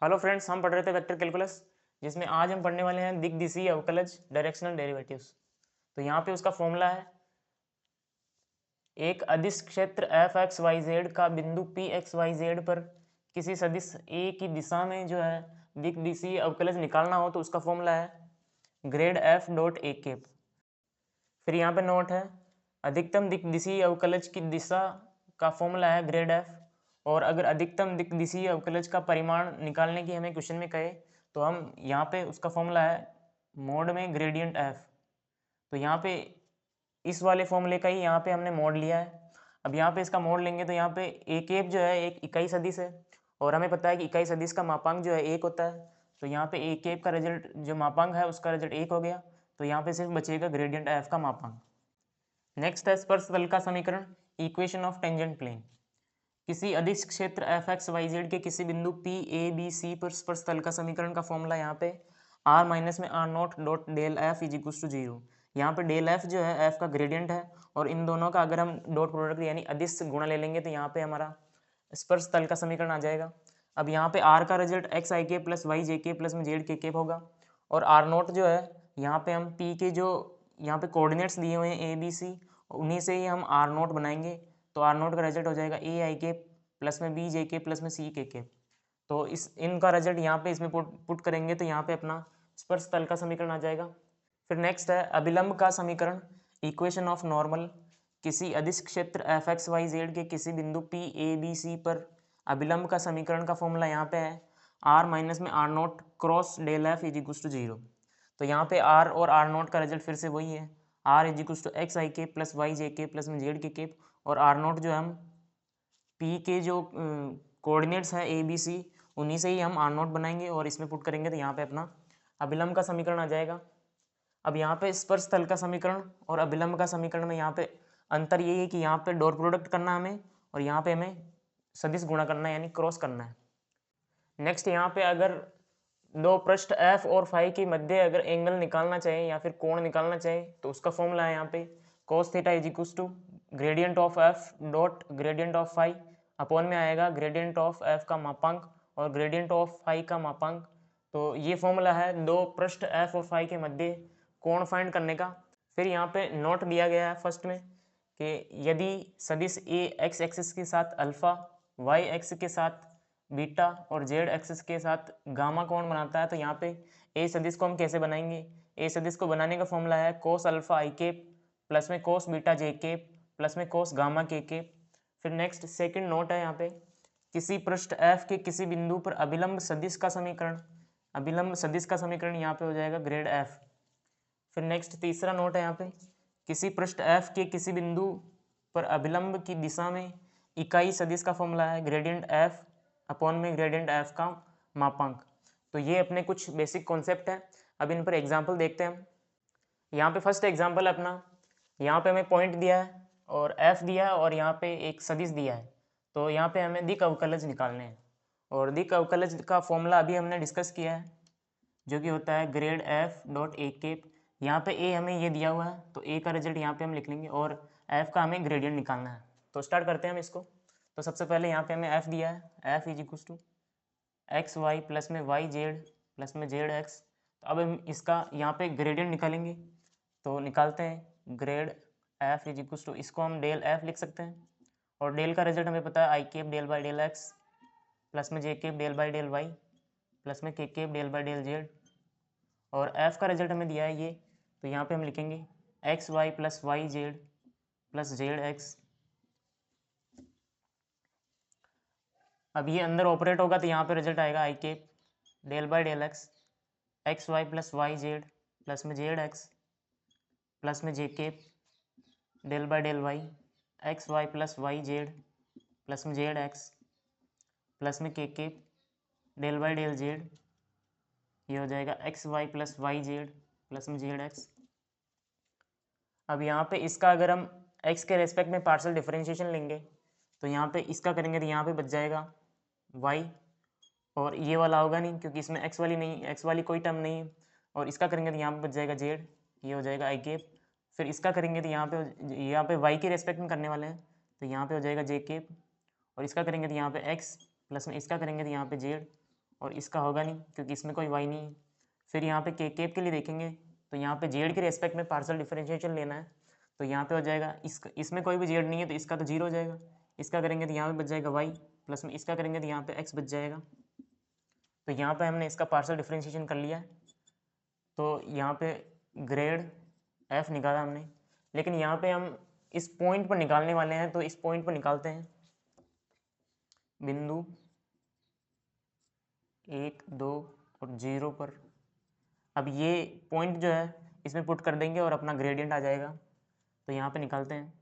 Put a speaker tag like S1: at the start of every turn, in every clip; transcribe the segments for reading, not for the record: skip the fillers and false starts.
S1: Hello friends, हम पढ़ रहे थे वेक्टर कैलकुलस, जिसमें आज हम पढ़ने वाले हैं दिक्दिशीय अवकलज डायरेक्शनल डेरिवेटिव्स। तो यहाँ पे उसका फॉर्मूला है, एक अदिश क्षेत्र एफ एक्स वाई जेड का बिंदु पी एक्स वाई जेड पर किसी सदिश ए की दिशा में जो है दिक्दिशीय अवकलज निकालना हो तो उसका फॉर्मूला है ग्रेड एफ डॉट ए केप। फिर यहाँ पे नोट है, अधिकतम दिक्दिशीय अवकलज की दिशा का फॉर्मूला है ग्रेड एफ। और अगर अधिकतम दिक्दिशीय अवकलज का परिमाण निकालने की हमें क्वेश्चन में कहे तो हम यहाँ पे उसका फॉर्मूला है मोड में ग्रेडियंट एफ। तो यहाँ पे इस वाले फॉर्मूले का ही यहाँ पे हमने मोड लिया है। अब यहाँ पे इसका मोड लेंगे तो यहाँ पे ए केप जो है एक इकाई सदिश है, और हमें पता है कि इकाई सदिश का मापांक जो है एक होता है। तो यहाँ पे ए केप का रिजल्ट जो मापांक है उसका रिजल्ट एक हो गया, तो यहाँ पे सिर्फ बचेगा ग्रेडियंट एफ का मापांक। नेक्स्ट है स्पर्श तल का समीकरण, इक्वेशन ऑफ टेंजेंट प्लेन। किसी अदिश क्षेत्र एफ एक्स वाई जेड के किसी बिंदु पी ए बी सी पर स्पर्श तल का समीकरण का फॉर्मूला यहाँ पे आर माइनस में R naught dot del F is equal to zero. यहाँ पे डेल एफ जो है एफ का ग्रेडियंट है, और इन दोनों का अगर हम डॉट प्रोडक्ट यानी अदिश गुणा ले लेंगे तो यहाँ पे हमारा स्पर्श तल का समीकरण आ जाएगा। अब यहाँ पे आर का रिजल्ट एक्स आई के प्लस वाई जे के प्लस में जेड के केप होगा, और आर नोट जो है यहाँ पे हम पी के जो यहाँ पे कोऑर्डिनेट्स दिए हुए हैं ए बी सी, उन्हीं से ही हम आर नोट बनाएंगे। तो आर नोट का रिजल्ट हो जाएगा ए आई के प्लस में बी जे के प्लस में सी के केप। तो इस इनका रिजल्ट यहाँ पे इसमें पुट करेंगे तो यहाँ पे अपना स्पर्श तल का समीकरण आ जाएगा। फिर नेक्स्ट है अभिलंब का समीकरण, इक्वेशन ऑफ नॉर्मल। किसी अदिश क्षेत्र एफ एक्स वाई जेड के किसी बिंदु पी ए बी सी पर अभिलंब का समीकरण का फॉर्मूला यहाँ पे है आर माइनस में R naught cross del F is equal to zero. तो यहाँ पे आर और आर नोट का रिजल्ट फिर से वही है, r is equal to x i के प्लस वाई जे के प्लस में जेड के केप, और आर नोट जो हम पी के जो कोऑर्डिनेट्स हैं ए बी सी, उन्हीं से ही हम आर नोट बनाएंगे और इसमें पुट करेंगे तो यहाँ पे अपना अभिलंब का समीकरण आ जाएगा। अब यहाँ पे स्पर्श तल का समीकरण और अभिलंब का समीकरण में यहाँ पे अंतर यही है कि यहाँ पे डॉट प्रोडक्ट करना हमें, और यहाँ पे हमें सदिश गुणा करना है यानी क्रॉस करना है। नेक्स्ट यहाँ पे अगर दो पृष्ठ एफ और फाई के मध्य अगर एंगल निकालना चाहे या फिर कोण निकालना चाहे तो उसका फॉर्मूला है यहाँ पे cos theta is equal to gradient of F dot gradient of phi upon में आएगा ग्रेडियंट ऑफ एफ का मापांक और ग्रेडियंट ऑफ फाई का मापांक। तो ये फॉर्मूला है दो पृष्ठ एफ और फाई के मध्य कोण फाइंड करने का। फिर यहाँ पे नोट दिया गया है फर्स्ट में कि यदि सदिश ए एक्स एक्सिस के साथ अल्फा, वाई एक्स के साथ बीटा और जेड एक्सिस के साथ गामा कोण बनाता है तो यहाँ पे ए सदिश को हम कैसे बनाएंगे। ए सदिश को बनाने का फॉर्मूला है cos alpha I cap plus में cos beta J cap plus में कोस गामा के केप। फिर नेक्स्ट सेकंड नोट है यहाँ पे, किसी पृष्ठ एफ के किसी बिंदु पर अभिलंब सदिश का समीकरण, अभिलंब सदिश का समीकरण यहाँ पे हो जाएगा ग्रेड एफ। फिर नेक्स्ट तीसरा नोट है यहाँ पे, किसी पृष्ठ एफ के किसी बिंदु पर अभिलंब की दिशा में इकाई सदिश का फॉर्मूला है ग्रेडियंट एफ अपॉन में ग्रेडियंट एफ का मापांक। तो ये अपने कुछ बेसिक कॉन्सेप्ट है, अब इन पर एग्जाम्पल देखते हैं हम। यहाँ पे फर्स्ट एग्जाम्पल अपना, यहाँ पे हमें पॉइंट दिया है और एफ दिया है और यहाँ पे एक सदिश दिया है। तो यहाँ पे हमें दिक् अवकलज निकालने हैं, और दिक् अवकलज का फॉर्मूला अभी हमने डिस्कस किया है जो कि होता है ग्रेड एफ डॉट ए केप। यहाँ पे ए हमें ये दिया हुआ है तो ए का रिजल्ट यहाँ पे हम लिख लेंगे और एफ का हमें ग्रेडियंट निकालना है। तो स्टार्ट करते हैं हम इसको। तो सबसे पहले यहाँ पे हमें एफ दिया है, F is equal to X Y plus में वाई जेड प्लस में जेड एक्स। तो अब हम इसका यहाँ पे ग्रेडियंट निकालेंगे, तो निकालते हैं grad F is equal to, इसको हम डेल एफ लिख सकते हैं, और डेल का रिजल्ट हमें पता है i cap del by del x plus में जे cap del by del Y plus में के cap del by del z, और एफ का रिजल्ट हमें दिया है ये, तो यहाँ पे हम लिखेंगे x Y plus y Z plus z x. अब ये अंदर ऑपरेट होगा तो यहाँ पे रिजल्ट आएगा i cap del by del x x Y plus y Z plus में जेड एक्स प्लस में जे cap del by del y x Y plus y Z plus में जेड एक्स प्लस में के cap del by del z, ये हो जाएगा x Y plus y Z plus में Z x. अब यहाँ पे इसका अगर हम x के रेस्पेक्ट में पार्शियल डिफरेंशिएशन लेंगे तो यहाँ पे इसका करेंगे तो यहाँ पे बच जाएगा y, और ये वाला होगा नहीं क्योंकि इसमें x वाली नहीं, x वाली कोई टर्म नहीं है, और इसका करेंगे तो यहाँ पे बच जाएगा z, ये हो जाएगा आई केप। फिर इसका करेंगे तो यहाँ पे y के रेस्पेक्ट में करने वाले हैं तो यहाँ पे हो जाएगा j केप, और इसका करेंगे तो यहाँ पे x प्लस में इसका करेंगे तो यहाँ पे z, और इसका होगा नहीं क्योंकि इसमें कोई वाई नहीं है। फिर यहाँ पे के केप के लिए देखेंगे तो यहाँ पे जेड के रेस्पेक्ट में पार्शियल डिफरेंशिएशन लेना है, तो यहाँ पे हो जाएगा इसमें कोई भी जेड नहीं है तो इसका तो जीरो हो जाएगा, इसका करेंगे तो यहाँ पे बच जाएगा वाई, प्लस में इसका करेंगे तो यहाँ पे एक्स बच जाएगा। तो यहाँ पे हमने इसका पार्शियल डिफरेंशिएशन कर लिया है, तो यहाँ पे ग्रेड एफ निकाला हमने। लेकिन यहाँ पे हम इस पॉइंट पर निकालने वाले हैं, तो इस पॉइंट पर निकालते हैं, बिंदु 1, 2 और 0 पर। अब ये पॉइंट जो है इसमें पुट कर देंगे और अपना ग्रेडियंट आ जाएगा। तो यहाँ पे निकालते हैं,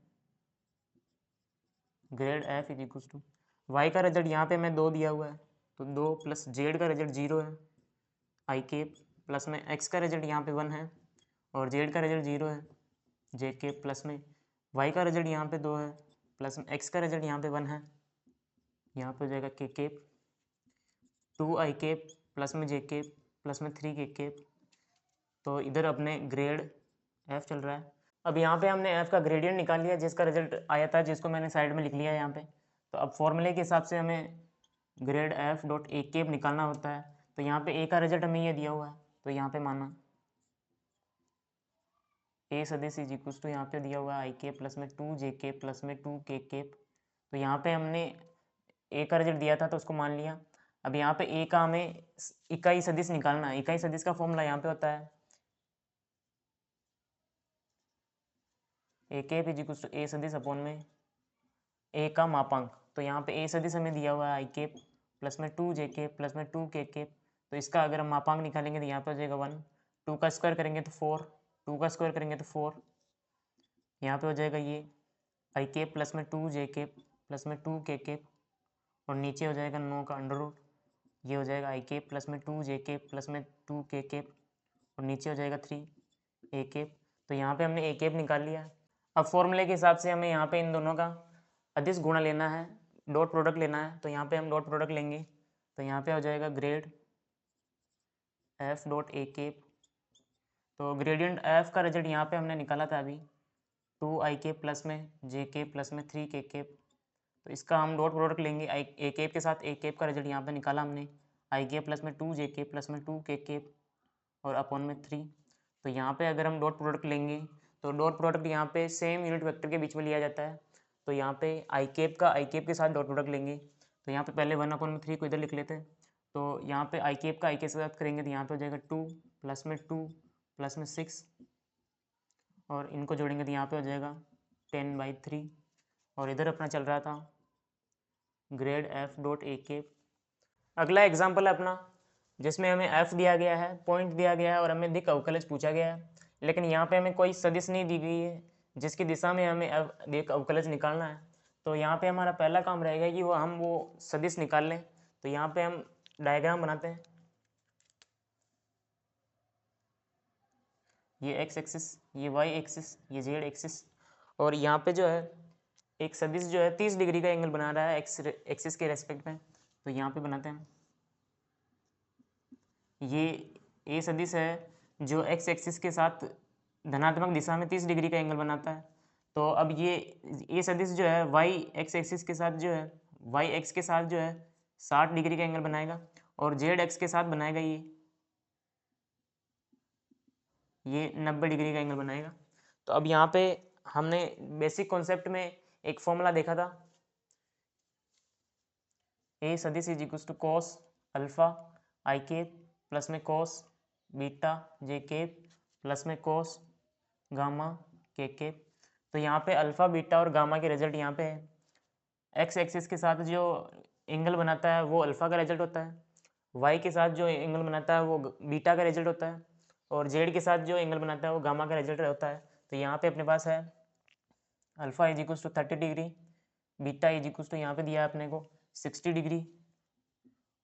S1: grad F is equal to Y का रिजल्ट यहाँ पे मैं 2 दिया हुआ है, तो 2 प्लस जेड का रिजल्ट 0 है आई के, प्लस में एक्स का रिजल्ट यहाँ पे 1 है और जेड का रिजल्ट 0 है जे के, प्लस में वाई का रिजल्ट यहाँ पे 2 है, प्लस में एक्स का रिजल्ट यहाँ पे 1 है, यहाँ पे हो जाएगा के केप 2 आई केप, प्लस में जे केप, प्लस में 3 के केप। तो इधर अपने ग्रेड एफ चल रहा है। अब यहाँ पे हमने एफ का ग्रेडियंट निकाल लिया जिसका रिजल्ट आया था, जिसको मैंने साइड में लिख लिया है यहाँ पे। तो अब फॉर्मूले के हिसाब से हमें ग्रेड एफ डॉट ए केप निकालना होता है। तो यहाँ पे ए का रिजल्ट हमें ये दिया हुआ है, तो यहाँ पे माना ए सदिश इज इक्वल टू यहाँ पे दिया हुआ है आई के प्लस में 2 जे के प्लस में 2 के केप। तो यहाँ पे हमने ए का रिजल्ट दिया था तो उसको मान लिया। अब यहाँ पे ए का हमें इकाई सदिश निकालना है। इकाई सदिश का फॉर्मूला यहाँ पे होता है ए केप इज इक्वल टू ए सदिश अपॉन में ए का मापांक। तो यहाँ पे ए सदिश हमें दिया हुआ है आई केप प्लस में 2 जे केप प्लस में 2 के केप। तो इसका अगर हम मापांक निकालेंगे तो यहाँ पे हो जाएगा 1, 2 का स्क्वायर करेंगे तो 4, 2 का स्क्वायर करेंगे तो 4, यहाँ पे हो जाएगा ये आई केप प्लस में 2 जे केप प्लस में 2 के केप और नीचे हो जाएगा 9 का अंडर रूट, ये हो जाएगा आई केप प्लस में 2 जे केप प्लस में 2 के केप और नीचे हो जाएगा 3 ए केप। तो यहाँ पे हमने ए केप निकाल लिया। अब फॉर्मूले के हिसाब से हमें यहाँ पे इन दोनों का अदिश गुणा लेना है, डॉट प्रोडक्ट लेना है। तो यहाँ पे हम डॉट प्रोडक्ट लेंगे, तो यहाँ पे हो जाएगा ग्रेड एफ डॉट ए केप। तो ग्रेडियंट एफ का रिजल्ट यहाँ पे हमने निकाला था अभी 2 आई केप प्लस में जे केप प्लस में 3 के केप। तो इसका हम डॉट प्रोडक्ट लेंगे आई ए केप के साथ। ए केप का रिजल्ट यहाँ पे निकाला हमने आई केप प्लस में 2 जे केप प्लस में 2 के केप और अपॉन में 3। तो यहाँ पे अगर हम डॉट प्रोडक्ट लेंगे तो डॉट प्रोडक्ट यहाँ पे सेम यूनिट वेक्टर के बीच में लिया जाता है। तो यहाँ पे आई केप का आई केप के साथ डॉट प्रोडक्ट लेंगे, तो यहाँ पे पहले 1/3 को इधर लिख लेते हैं। तो यहाँ पे आई केप का आई के साथ करेंगे तो यहाँ पे हो जाएगा 2 प्लस में 2 प्लस में 6 और इनको जोड़ेंगे तो यहाँ पे हो जाएगा 10/3 और इधर अपना चल रहा था ग्रेड एफ डॉट ए केप। अगला एग्जाम्पल है अपना जिसमें हमें एफ दिया गया है, पॉइंट दिया गया है और हमें दिक् अवकलज पूछा गया है। लेकिन यहाँ पे हमें कोई सदिश नहीं दी गई है जिसकी दिशा में हमें दिक् अवकलज निकालना है। तो यहाँ पे हमारा पहला काम रहेगा कि हम वो सदिश निकाल लें। तो यहाँ पे हम डायग्राम बनाते हैं, ये एक्स एक्सिस, ये वाई एक्सिस, ये जेड एक्सिस और यहाँ पे जो है एक सदिश जो है 30 डिग्री का एंगल बना रहा है एक्स एक्सिस के रेस्पेक्ट में। तो यहाँ पे बनाते हैं, ये ए सदिश है जो एक्स एक्सिस के साथ धनात्मक दिशा में 30 डिग्री का एंगल बनाता है। तो अब ये ए सदिश जो है वाई एक्स एक्सिस के साथ जो है वाई एक्स के साथ जो है 60 डिग्री का एंगल बनाएगा और जेड एक्स के साथ बनाएगा ये 90 डिग्री का एंगल बनाएगा। तो अब यहाँ पे हमने बेसिक कॉन्सेप्ट में एक फॉर्मूला देखा था, ए सदिश is equal to cos alpha i के प्लस में कॉस बीटा जे के प्लस में कॉस गामा के। तो यहाँ पे अल्फा बीटा और गामा के रिजल्ट यहाँ पे है। एक्स एक्सिस के साथ जो एंगल बनाता है वो अल्फा का रिजल्ट होता है, वाई के साथ जो एंगल बनाता है वो बीटा का रिजल्ट होता है और जेड के साथ जो एंगल बनाता है वो गामा का रिजल्ट होता है। तो यहाँ पे अपने पास है alpha is equal to 30 degree, beta is equal to यहाँ पे दिया है अपने को 60 डिग्री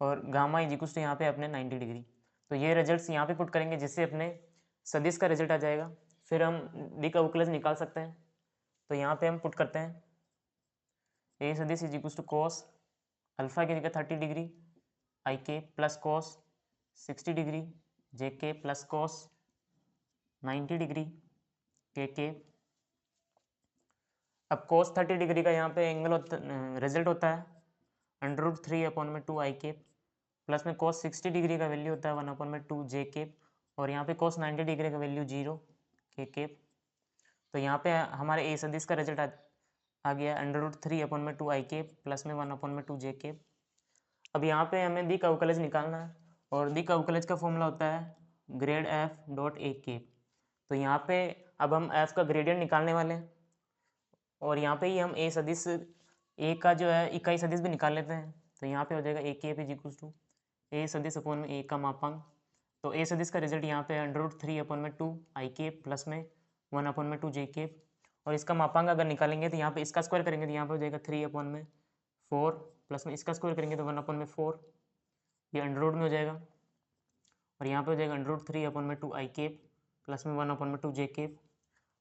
S1: और गामा इज इक्वल टू यहाँ पे अपने 90 डिग्री। तो ये रिजल्ट्स यहाँ पे पुट करेंगे जिससे अपने सदिश का रिजल्ट आ जाएगा। फिर हम दिक् अवकलज निकाल सकते हैं। तो यहाँ पे हम पुट करते हैं ए सदिश is equal to cos alpha की जगह 30 डिग्री आई के प्लस कॉस 60 डिग्री जे के प्लस कॉस 90 डिग्री के। अब कॉस 30 डिग्री का यहाँ पे एंगल रिजल्ट होता है √3/2 आई के प्लस में cos 60 डिग्री का वैल्यू होता है 1/2 जे केप, और यहाँ पे cos 90 डिग्री का वैल्यू 0 के केप। तो यहाँ पे हमारे ए सदिश का रिजल्ट आ गया √3/2 आई केप प्लस में 1/2 जे केप। अब यहाँ पे हमें दिक अवकलज निकालना है, और दिक अवकलज का फॉर्मूला होता है ग्रेड एफ डॉट ए केप। तो यहाँ पे अब हम एफ का ग्रेडियंट निकालने वाले हैं, और यहाँ पे ही हम ए सदिश ए का जो है इकाई सदिश भी निकाल लेते हैं। तो यहाँ पे हो जाएगा ए केप इज इक्वल टू ए सदिश अपॉन में ए का मापांक। तो ए सदिश का रिजल्ट यहाँ पे √3/2 आई केप प्लस में 1/2 जे केप, और इसका मापांक अगर निकालेंगे तो यहाँ पे इसका स्क्वायर करेंगे तो यहाँ पे हो जाएगा 3/4 प्लस में इसका स्क्वायर करेंगे तो 1/4, ये अंडर रूट में हो जाएगा, और यहाँ पे हो जाएगा √3/2 आई केप प्लस में 1/2 जे केप,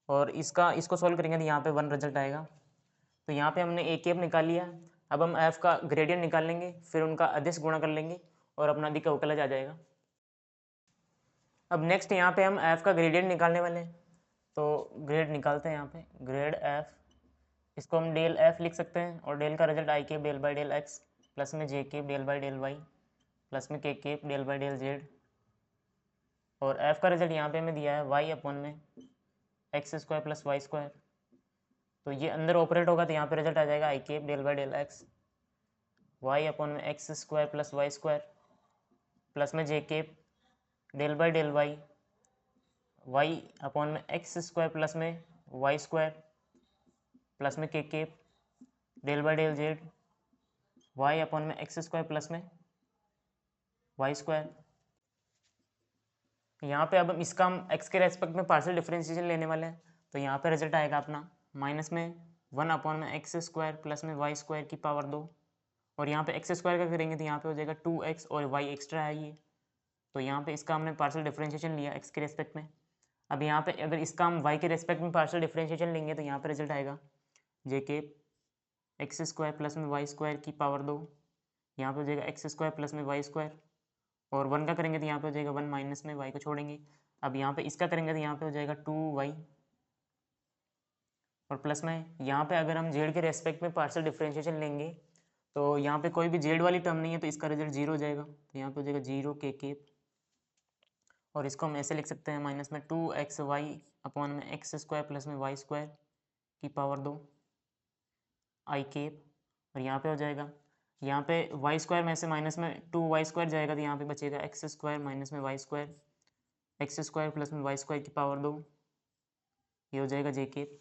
S1: और इसको सॉल्व करेंगे तो यहाँ पे 1 रिजल्ट आएगा। तो यहाँ पे हमने ए केप निकाल लिया। अब हम एफ का ग्रेडियंट निकाल लेंगे, फिर उनका अदिश गुणा कर लेंगे और अपना दिक अवकलज आ जाएगा। अब नेक्स्ट यहाँ पे हम एफ का ग्रेडियंट निकालने वाले हैं। तो ग्रेड निकालते हैं यहाँ पे ग्रेड एफ, इसको हम डेल एफ लिख सकते हैं, और डेल का result I cap del by del x plus में जे cap del by del Y plus में के cap del by del z, और एफ का रिजल्ट यहाँ पे हमें दिया है वाई अपॉन में x square plus Y square. तो ये अंदर ऑपरेट होगा तो यहाँ पे रिजल्ट आ जाएगा i cap del by del x y upon में x square plus Y square plus में जे cap del by del y y upon में एक्स स्क्वायर प्लस में वाई स्क्वायर प्लस में के cap del by del z y upon में x square plus में Y square. यहाँ पे अब हम इसका हम एक्स के रेस्पेक्ट में पार्शियल डिफरेंशिएशन लेने वाले हैं। तो यहाँ पे रिजल्ट आएगा अपना माइनस में 1/x² प्लस में वाई स्क्वायर की पावर 2, और यहाँ पे एक्स स्क्वायर का करेंगे तो यहाँ पे हो जाएगा 2x और y एक्स्ट्रा है ये। तो यहाँ पे इसका हमने पार्शियल डिफरेंशिएशन लिया एक्स के रेस्पेक्ट में। अब यहाँ पे अगर इसका हम y के रेस्पेक्ट में पार्शियल डिफरेंशिएशन लेंगे तो यहाँ पे रिजल्ट आएगा जे के x² प्लस में वाई स्क्वायर की पावर 2, यहाँ पे हो जाएगा x² प्लस में वाई स्क्वायर, और 1 का करेंगे तो यहाँ पे हो जाएगा 1 माइनस में y को छोड़ेंगे। अब यहाँ पे इसका करेंगे तो यहाँ पे हो जाएगा 2y, और प्लस में यहाँ पे अगर हम z के रेस्पेक्ट में पार्शियल डिफरेंशिएशन लेंगे तो यहाँ पे कोई भी z वाली टर्म नहीं है तो इसका रिजल्ट 0 हो जाएगा। तो यहाँ पे हो जाएगा 0 के केप, और इसको हम ऐसे लिख सकते हैं माइनस में 2xy अपॉन में x² प्लस में वाई स्क्वायर की पावर 2 आई केप, और यहाँ पे हो जाएगा यहाँ पे वाई स्क्वायर में से माइनस में 2y² जाएगा तो यहाँ पे बचेगा x² माइनस में वाई स्क्वायर x² प्लस में वाई स्क्वायर की पावर 2, ये हो जाएगा जे केप।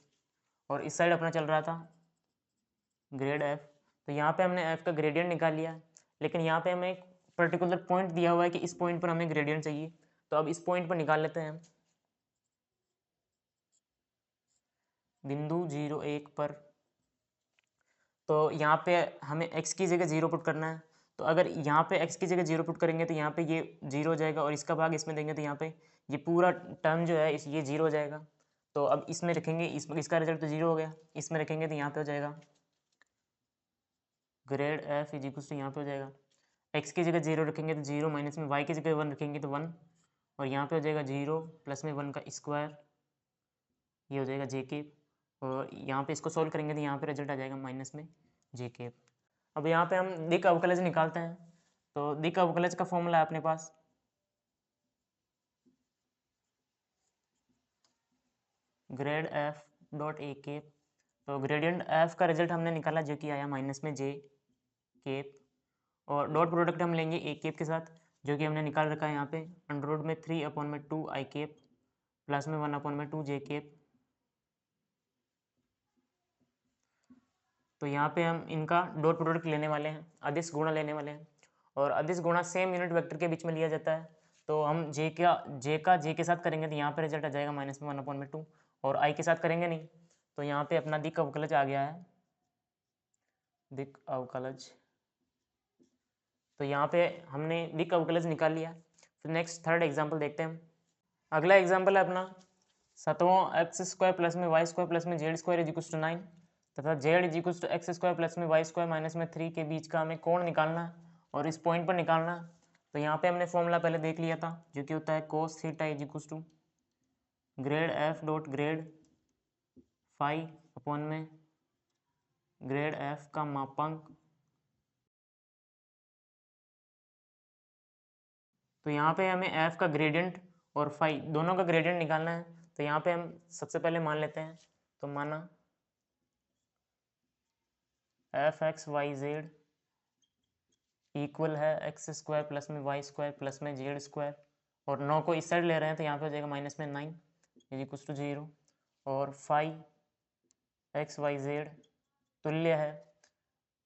S1: और इस साइड अपना चल रहा था ग्रेड एफ। तो यहाँ पे हमने एफ का ग्रेडियंट निकाल लिया, लेकिन यहाँ पे हमें एक पर्टिकुलर पॉइंट दिया हुआ है कि इस पॉइंट पर हमें ग्रेडियंट चाहिए। तो अब इस पॉइंट पर निकाल लेते हैं हम बिंदु 0 1 पर। तो यहाँ पे हमें x की जगह 0 पुट करना है। तो अगर यहाँ पे x की जगह 0 पुट करेंगे तो यहाँ पे ये 0 हो जाएगा, और इसका भाग इसमें देंगे तो यहाँ पे ये पूरा टर्म जो है ये 0 हो जाएगा। तो अब इसमें रखेंगे, इसका रिजल्ट तो 0 हो गया, इसमें रखेंगे तो यहाँ पे हो जाएगा grad F is equal to, यहाँ पे हो जाएगा x की जगह 0 रखेंगे तो 0 माइनस में y की जगह 1 रखेंगे तो 1, और यहाँ पे हो जाएगा 0 प्लस में 1 का स्क्वायर, ये हो जाएगा जे केप, और यहाँ पे इसको सोल्व करेंगे तो यहाँ पे रिजल्ट आ जाएगा माइनस में जे केप। अब यहाँ पे हम दिक अवकलज निकालते हैं। तो दिक अवकलज का फॉर्मूला है अपने पास ग्रेड एफ डॉट ए केप। तो ग्रेडियंट एफ का रिजल्ट हमने निकाला जो कि आया माइनस में जे केप, और डॉट प्रोडक्ट हम लेंगे ए केप के साथ जो कि हमने निकाल रखा है यहाँ पे अंडर रूट में 3/2 आई केप प्लस में 1/2 जे केप। तो यहाँ पे हम इनका डॉट प्रोडक्ट लेने वाले हैं, अदिश गुणा लेने वाले हैं, और अदिश गुणा सेम यूनिट वेक्टर के बीच में लिया जाता है। तो हम जे के साथ करेंगे तो यहाँ पे रिजल्ट आ जाएगा माइनस में 1/2, और आई के साथ करेंगे नहीं। तो यहाँ पे अपना दिक अवकलज आ गया है, दिक अवकलज। तो यहाँ पे हमने दिक अवकलज निकाल लिया। फिर नेक्स्ट थर्ड एग्जाम्पल देखते हैं हम। अगला एग्जाम्पल है अपना 7x² प्लस में वाई स्क्वायर प्लस में Z square is equal to 9 तथा Z is equal to x² plus में वाई स्क्वायर माइनस में 3 के बीच का हमें कोण निकालना है और इस पॉइंट पर निकालना है। तो यहाँ पे हमने फॉर्मूला पहले देख लिया था जो कि होता है cos theta is equal to grad F dot grad phi upon में ग्रेड एफ का मापांक तो यहाँ पे हमें एफ का ग्रेडियंट और फाई दोनों का ग्रेडियंट निकालना है। तो यहाँ पे हम सबसे पहले मान लेते हैं, तो माना F x Y Z equal है एक्स स्क्वायर प्लस में वाई स्क्वायर प्लस में जेड स्क्वायर, और 9 को इस साइड ले रहे हैं तो यहाँ पे हो जाएगा माइनस में 9 इज इक्वल टू 0, और फाई एक्स वाई जेड तुल्य है,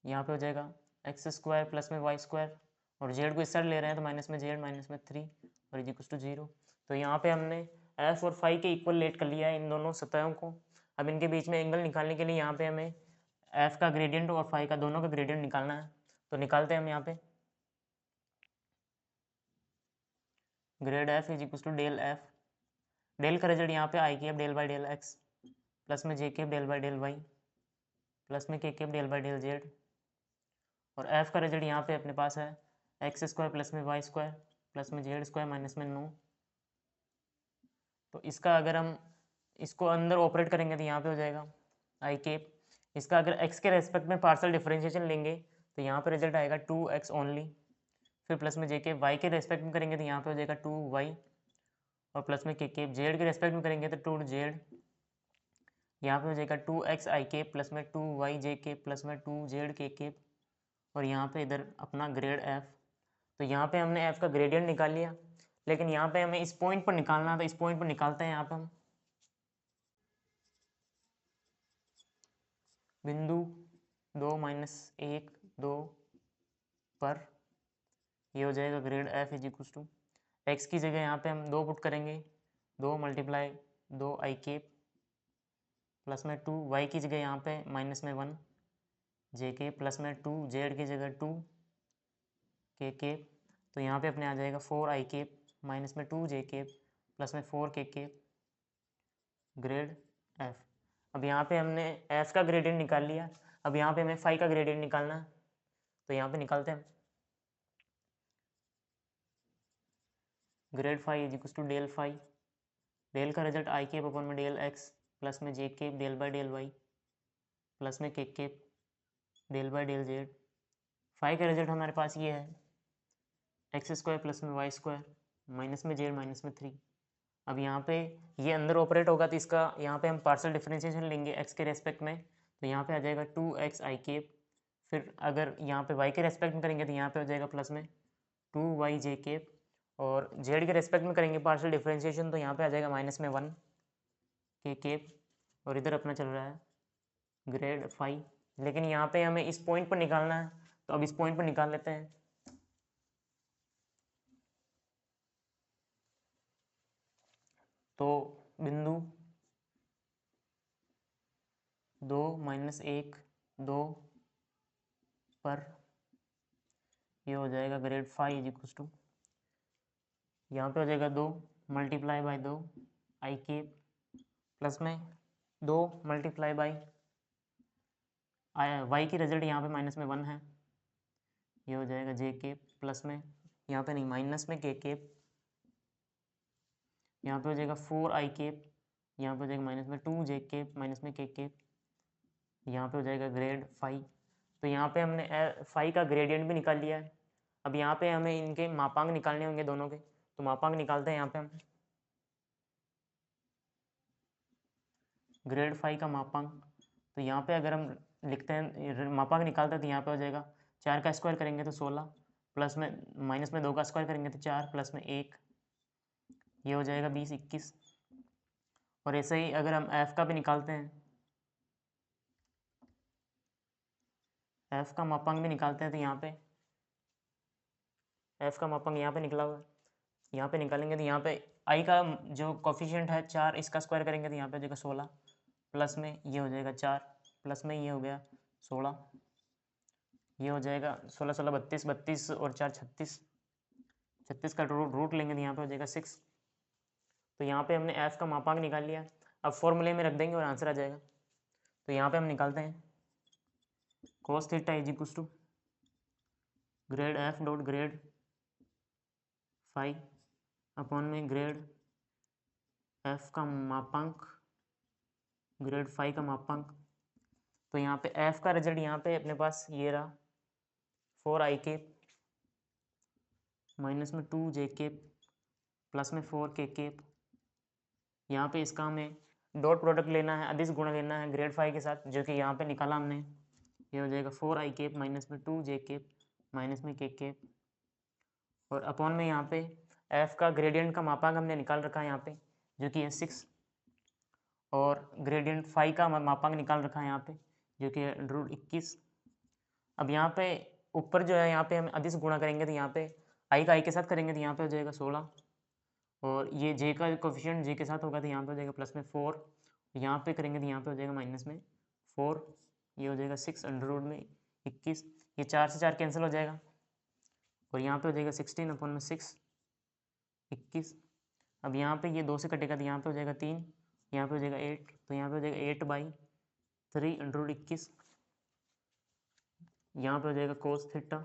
S1: यहाँ पे हो जाएगा एक्स स्क्वायर प्लस में वाई स्क्वायर, और जेड को इस साइड ले रहे हैं तो माइनस में जेड माइनस में 3 और इज इक्वल टू 0। तो यहाँ पे हमने एफ और फाई के इक्वल लेट कर लिया है इन दोनों सतहों को। अब इनके बीच में एंगल निकालने के लिए यहाँ पे हमें एफ का ग्रेडियंट और फाई का दोनों का ग्रेडियंट निकालना है। तो निकालते हैं हम यहाँ पे, grad F is equal to del f, del का रिजल्ट यहाँ पे i cap del by del x plus में j cap del by del Y plus में k cap del by del z, और एफ का रिजल्ट यहाँ पे अपने पास है एक्स स्क्वायर प्लस में वाई स्क्वायर प्लस में जेड स्क्वायर माइनस में 9। तो इसका अगर हम इसको अंदर ऑपरेट करेंगे तो यहाँ पे हो जाएगा आई केप, इसका अगर x के रेस्पेक्ट में पार्शियल डिफरेंशिएशन लेंगे तो यहाँ पे रिजल्ट आएगा 2x ओनली, फिर प्लस में जे के y के रेस्पेक्ट में करेंगे तो यहाँ पे हो जाएगा 2y, और प्लस में के केप जेड के रेस्पेक्ट में करेंगे तो 2z, यहाँ पे हो जाएगा 2x आई केप प्लस में 2y जे केप प्लस में 2z के केप, और यहाँ पे इधर अपना ग्रेड f। तो यहाँ पे हमने f का ग्रेडियंट निकाल लिया, लेकिन यहाँ पे हमें इस पॉइंट पर निकालना, तो इस पॉइंट पर निकालते हैं। यहाँ पे हम बिंदु 2-1 2 पर ये हो जाएगा grad F is equal to, X की जगह यहाँ पे हम 2 पुट करेंगे, 2 मल्टीप्लाई 2 आई केप प्लस में 2, वाई की जगह यहाँ पे माइनस में 1 जे के प्लस में 2, जेड की जगह 2 के केप, तो यहाँ पे अपने आ जाएगा 4 आई केप माइनस में 2 जे केप प्लस में 4 के केप ग्रेड एफ। अब यहाँ पे हमने एफ का ग्रेडियंट निकाल लिया, अब यहाँ पे हमें फाई का ग्रेडियंट निकालना है। तो यहाँ पे निकालते हैं, grad phi is equal to del phi, del का रिजल्ट आई केप अपॉन में डेल एक्स प्लस में जे cap del by del Y plus में के cap del by del Z. Phi का रिजल्ट हमारे पास ये है एक्स स्क्वायर प्लस में वाई स्क्वायर माइनस में जेड माइनस में 3। अब यहाँ पे ये अंदर ऑपरेट होगा तो इसका यहाँ पे हम पार्शियल डिफरेंशिएशन लेंगे एक्स के रेस्पेक्ट में, तो यहाँ पे आ जाएगा 2x आई केप, फिर अगर यहाँ पे y के रेस्पेक्ट में करेंगे तो यहाँ पे हो जाएगा प्लस में 2y जे केप, और z के रेस्पेक्ट में करेंगे पार्शियल डिफरेंशिएशन तो यहाँ पे आ जाएगा माइनस में 1 के केप, और इधर अपना चल रहा है ग्रेड फाई। लेकिन यहाँ पे हमें इस पॉइंट पर निकालना है, तो अब इस पॉइंट पर निकाल लेते हैं। तो बिंदु 2-1 2 पर ये हो जाएगा grad phi is equal to, यहाँ पे हो जाएगा 2 multiply by 2 I cap plus में 2 मल्टीप्लाई बाई वाई की रिजल्ट यहाँ पे माइनस में 1 है, ये हो जाएगा जे केप प्लस में यहाँ पे नहीं माइनस में के केप, यहाँ पे हो जाएगा 4 आई केप, यहाँ पे हो जाएगा माइनस में 2 जे केप माइनस में के केप, यहाँ पे हो जाएगा ग्रेड फाई। तो यहाँ पे हमने फाई का ग्रेडियंट भी निकाल लिया है। अब यहाँ पे हमें इनके मापांक निकालने होंगे दोनों के, तो मापांक निकालते हैं यहाँ पे हम। ग्रेड फाई का मापांक, तो यहाँ पे अगर हम लिखते हैं मापांक निकालते हैं तो यहाँ पे हो जाएगा 4 का स्क्वायर करेंगे तो 16 प्लस में माइनस में 2 का स्क्वायर करेंगे तो 4 प्लस में 1, ये हो जाएगा 20-21। और ऐसे ही अगर हम एफ का भी निकालते हैं, एफ का मापांक भी निकालते हैं तो यहाँ पे एफ का मापांक यहाँ पे निकला हुआ है, यहाँ पे निकालेंगे तो यहाँ पे आई का जो कोफिशिएंट है 4, इसका स्क्वायर करेंगे तो यहाँ पे हो जाएगा 16 प्लस में ये हो जाएगा 4 प्लस में ये हो गया 16, ये हो जाएगा 16 32 32 और 4 36, 36 का रूट लेंगे तो यहाँ पे हो जाएगा 6। तो यहाँ पे हमने एफ का मापांक निकाल लिया, अब फॉर्मूले में रख देंगे और आंसर आ जाएगा। तो यहाँ पे हम निकालते हैं cos theta is equal to grad F dot grad phi upon में ग्रेड एफ का मापांक ग्रेड फाई का मापांक। तो यहाँ पे एफ का रिजल्ट यहाँ पे अपने पास ये रहा 4 आई केप माइनस में 2 जे केप प्लस में 4 के केप। यहाँ पे इसका हमें डॉट प्रोडक्ट लेना है, अदिश गुणा लेना है ग्रेड फाई के साथ, जो कि यहाँ पे निकाला हमने। ये हो जाएगा 4 आई केप माइनस में 2 जे केप माइनस में के केप, और अपॉन में यहाँ पे एफ का ग्रेडियंट का मापांक हमने निकाल रखा है यहाँ पे, जो कि है 6, और ग्रेडियंट फाई का मापांक निकाल रखा है यहाँ पे, जो कि है √21। अब यहाँ पे ऊपर जो है यहाँ पे हम अदिश गुणा करेंगे तो यहाँ पे आई का आई के साथ करेंगे तो यहाँ पे हो जाएगा 16, और ये जे का कोफिशिएंट जे के साथ होगा तो यहाँ पे हो जाएगा प्लस में 4, यहाँ पे करेंगे तो यहाँ पे हो जाएगा माइनस में 4, ये हो जाएगा 6 अंडर रूट में 21, ये 4 से 4 कैंसिल हो जाएगा, और यहाँ पे हो जाएगा 16 अपॉन में 6 21। अब यहाँ पे ये 2 से कटेगा तो यहाँ पे हो जाएगा 3, यहाँ पे हो जाएगा 8, तो यहाँ पे हो जाएगा 8/3 अंडर रूट 21, यहाँ पे हो जाएगा कोस थीटा।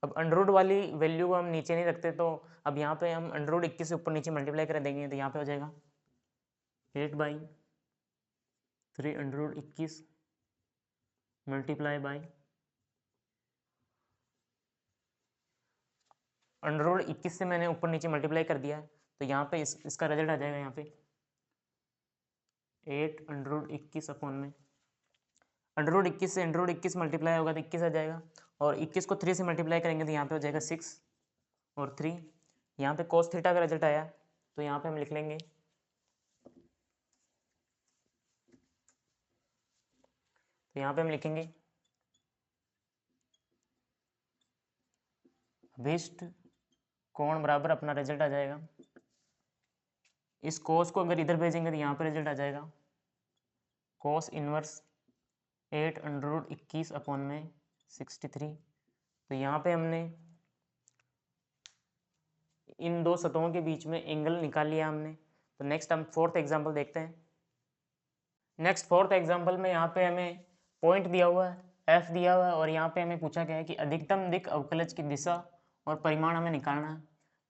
S1: अब अंडर रूट वाली वैल्यू को हम नीचे नहीं रखते, तो अब यहाँ पे हम अंडर रूट 21 से ऊपर नीचे मल्टीप्लाई कर देंगे तो यहाँ पे हो जाएगा 8/3 under root 21 multiply by under root 21 से मैंने ऊपर नीचे मल्टीप्लाई कर दिया है, तो यहाँ पे इसका रिजल्ट आ जाएगा यहाँ पे 8 अंडर रूट 21 अपॉन में अंडर रूट 21 से अंडर रूट 21 मल्टीप्लाई होगा तो 21 आ जाएगा, और 21 को 3 से मल्टीप्लाई करेंगे तो यहाँ पे हो जाएगा 6 और 3। यहाँ पे कोस थीटा का रिजल्ट आया, तो यहाँ पे हम लिख लेंगे, तो यहाँ पे हम लिखेंगे अभिष्ट कोण बराबर अपना रिजल्ट आ जाएगा, इस कोस को अगर इधर भेजेंगे तो यहाँ पे रिजल्ट आ जाएगा cos inverse 8 under root 21 upon में 63। तो यहाँ पे हमने इन दो सतहों के बीच में एंगल निकाल लिया हमने। तो नेक्स्ट हम फोर्थ एग्जांपल देखते हैं। नेक्स्ट फोर्थ एग्जांपल में यहाँ पे हमें पॉइंट दिया हुआ है, एफ दिया हुआ है, और यहाँ पे हमें पूछा गया है कि अधिकतम दिक् अवकलज की दिशा और परिमाण हमें निकालना है।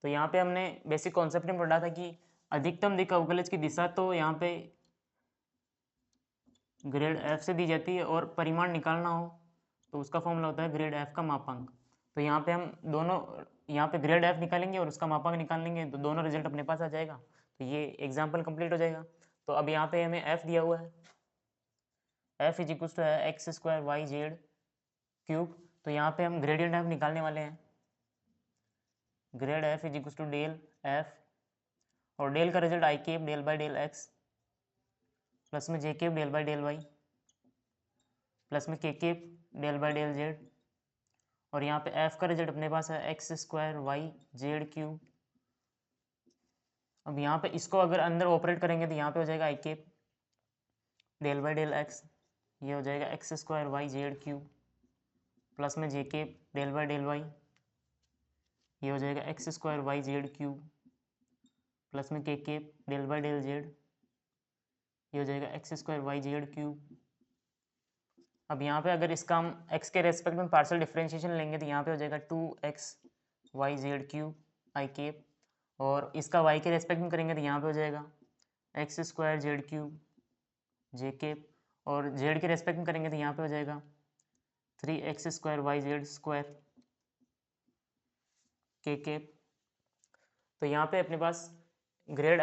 S1: तो यहाँ पे हमने बेसिक कॉन्सेप्ट में पढ़ा था कि अधिकतम दिक् अवकलज की दिशा तो यहाँ पे ग्रेड एफ से दी जाती है, और परिमाण निकालना हो तो उसका फॉर्मूला होता है ग्रेड एफ का मापांक। तो यहाँ पे हम दोनों, यहाँ पे ग्रेड एफ निकालेंगे और उसका मापांक निकाल लेंगे, तो दोनों रिजल्ट अपने पास आ जाएगा। तो ये एग्जाम्पल कंप्लीट हो जाएगा। तो अब यहाँ पे हमें एफ दिया हुआ है, एफ इज इक्वल टू है x²y/z³। तो यहाँ पे हम ग्रेडियंट एफ निकालने वाले हैं, grad F is equal to del f, और डेल का result I cap del by del x plus में जे cap del by del Y plus में के cap del by del z, और यहाँ पे एफ का रिजल्ट अपने पास है x²y/z³। अब यहाँ पे इसको अगर अंदर ऑपरेट करेंगे तो यहाँ पे हो जाएगा i cap del by del x, ये हो जाएगा x²y/z³ प्लस में जे cap del by del y, ये हो जाएगा x²y/z³ प्लस में के cap del by del z, ये हो जाएगा x²y/z³। अब यहाँ पे अगर इसका हम x के रेस्पेक्ट में पार्शियल डिफरेंशिएशन लेंगे तो यहाँ पे हो जाएगा 2xyz³ आई केप, और इसका y के रेस्पेक्ट में करेंगे तो यहाँ पे हो जाएगा x² जे केप, और z के रेस्पेक्ट में करेंगे तो यहाँ पे हो जाएगा 3x² के केप। तो यहाँ पे अपने पास ग्रेड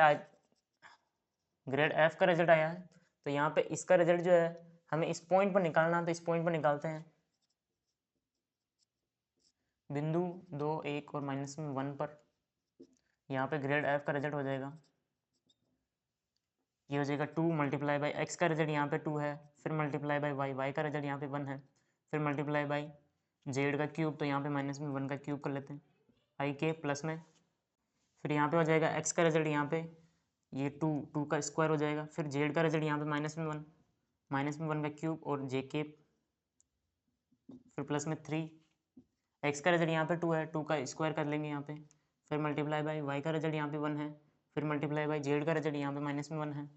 S1: एफ का रिजल्ट आया है। तो यहाँ पे इसका रिजल्ट जो है हमें इस पॉइंट पर निकालना है, तो इस पॉइंट पर निकालते हैं, बिंदु 2, 1 और -1 पर। यहाँ पे ग्रेड एफ का रिजल्ट हो जाएगा, ये हो जाएगा 2 मल्टीप्लाई बाई एक्स का रिजल्ट यहाँ पे 2 है, फिर मल्टीप्लाई बाई वाई का रिजल्ट यहाँ पे 1 है, फिर मल्टीप्लाई बाई जेड का क्यूब, तो यहाँ पे -1 का क्यूब कर लेते हैं आई के प्लस में, फिर यहाँ पे हो जाएगा एक्स का रिजल्ट यहाँ पे ये 2 का स्क्वायर हो जाएगा, फिर जेड का रिजल्ट यहाँ पे -1 का क्यूब और जे के, फिर प्लस में 3, एक्स का रिजल्ट यहाँ पे 2 है, 2 का स्क्वायर कर लेंगे यहाँ पे, फिर मल्टीप्लाई बाई वाई का रिजल्ट यहाँ पे 1 है, फिर मल्टीप्लाई बाई जेड का रिजल्ट यहाँ पे -1 है,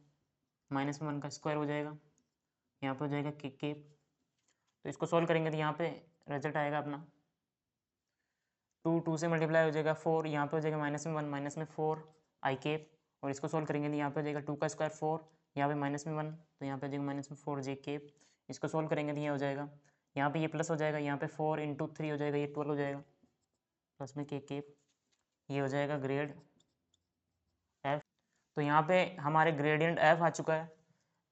S1: -1 का स्क्वायर हो जाएगा, यहाँ पे हो जाएगा के। तो इसको सॉल्व करेंगे तो यहाँ पे रिजल्ट आएगा अपना 2 से मल्टीप्लाई हो जाएगा 4, यहाँ पे हो जाएगा -1 -4 आई केप, और इसको सॉल्व करेंगे तो यहाँ पे हो जाएगा 2 का स्क्वायर 4, यहाँ पे -1 तो यहाँ पे हो जाएगा -4 जे केप। इसको सॉल्व करेंगे तो ये हो जाएगा, यहाँ पे ये प्लस हो जाएगा, यहाँ पे 4 × 3 हो जाएगा, ये 12 हो जाएगा, प्लस में के केप, ये हो जाएगा ग्रेड एफ। तो यहाँ पे हमारे ग्रेडियंट एफ आ चुका है।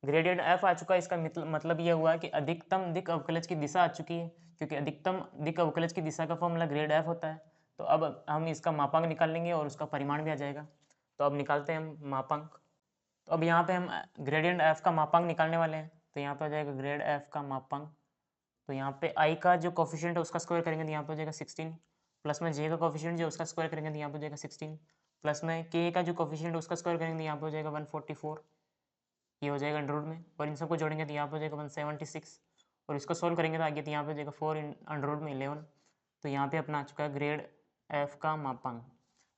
S1: ग्रेडियंट एफ आ चुका है, इसका मतलब ये हुआ कि अधिकतम दिक् अवकलज की दिशा आ चुकी है, क्योंकि अधिकतम दिक् अवकलज की दिशा का फॉर्मूला ग्रेड एफ होता है। तो अब हम इसका मापांक निकाल लेंगे और उसका परिमाण भी आ जाएगा। तो अब निकालते हैं हम मापांक। तो अब यहाँ पे हम ग्रेडियंट एफ का मापांक निकालने वाले हैं। तो यहाँ पे हो जाएगा ग्रेड एफ का मापांक। तो यहाँ पे आई का जो कोफिशिएंट है उसका स्क्वायर करेंगे तो यहाँ पे हो जाएगा 16, प्लस में जे का कोफिशिएंट जो उसका स्क्वायर करेंगे तो यहाँ पे हो जाएगा 16, प्लस में के का जो कोफिशिएंट है उसका स्क्वायर करेंगे तो यहाँ पे हो जाएगा 144, ये हो जाएगा अंडर रूट में, और इन सबको जोड़ेंगे तो यहाँ पे हो जाएगा 176, और इसको सोल्व करेंगे तो आगे तो यहाँ पे हो जाएगा 4 अंडर रूट में 11। तो यहाँ पे अपना आ चुका है ग्रेड एफ का मापांक।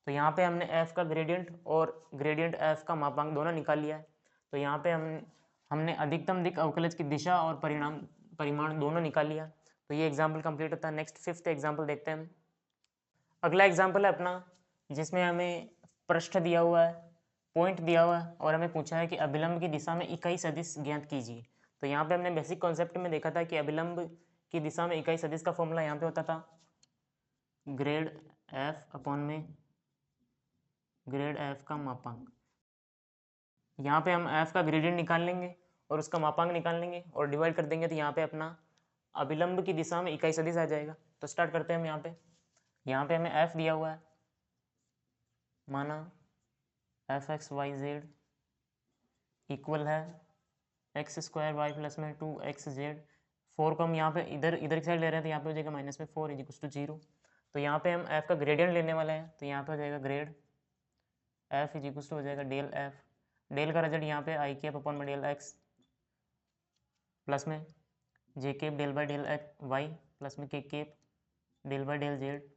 S1: तो यहाँ पे हमने एफ का ग्रेडियंट और ग्रेडियंट एफ का मापांक दोनों निकाल लिया है। तो यहाँ पे हमने अधिकतम दिक् अवकलज की दिशा और परिमाण दोनों निकाल लिया। तो ये एग्जाम्पल कंप्लीट होता है। नेक्स्ट 5th एग्जाम्पल देखते हैं हम। अगला एग्जाम्पल है अपना, जिसमें हमें पृष्ठ दिया हुआ है, पॉइंट दिया हुआ है, और हमें पूछा है कि अभिलंब की दिशा में इकाई सदिश ज्ञात कीजिए। तो यहाँ पे हमने बेसिक कॉन्सेप्ट में देखा था कि अभिलंब की दिशा में इकाई सदिश का फॉर्मूला यहाँ पे होता था ग्रेड एफ अपॉन में ग्रेड एफ का मापांक। यहाँ पे हम एफ का ग्रेडियंट निकाल लेंगे और उसका मापांक निकाल लेंगे और डिवाइड कर देंगे, तो यहाँ पे अपना अभिलंब की दिशा में इकाई सदिश आ जाएगा। तो स्टार्ट करते हैं हम। यहाँ पे हमें एफ दिया हुआ है, माना F x Y Z equal है एक्स स्क्वायर वाई प्लस में 2xz। 4 को हम यहाँ पे इधर की साइड ले रहे हैं, तो यहाँ पे हो जाएगा माइनस में 4 इज टू 0। तो यहाँ पे हम एफ का ग्रेडियंट लेने वाले हैं, तो यहाँ पे हो जाएगा grad F is equal to हो जाएगा डेल एफ, डेल का रिजल्ट यहाँ पे आई केप अपॉन में डेल एक्स प्लस में जे cap del by del x Y plus में के cap del by del z,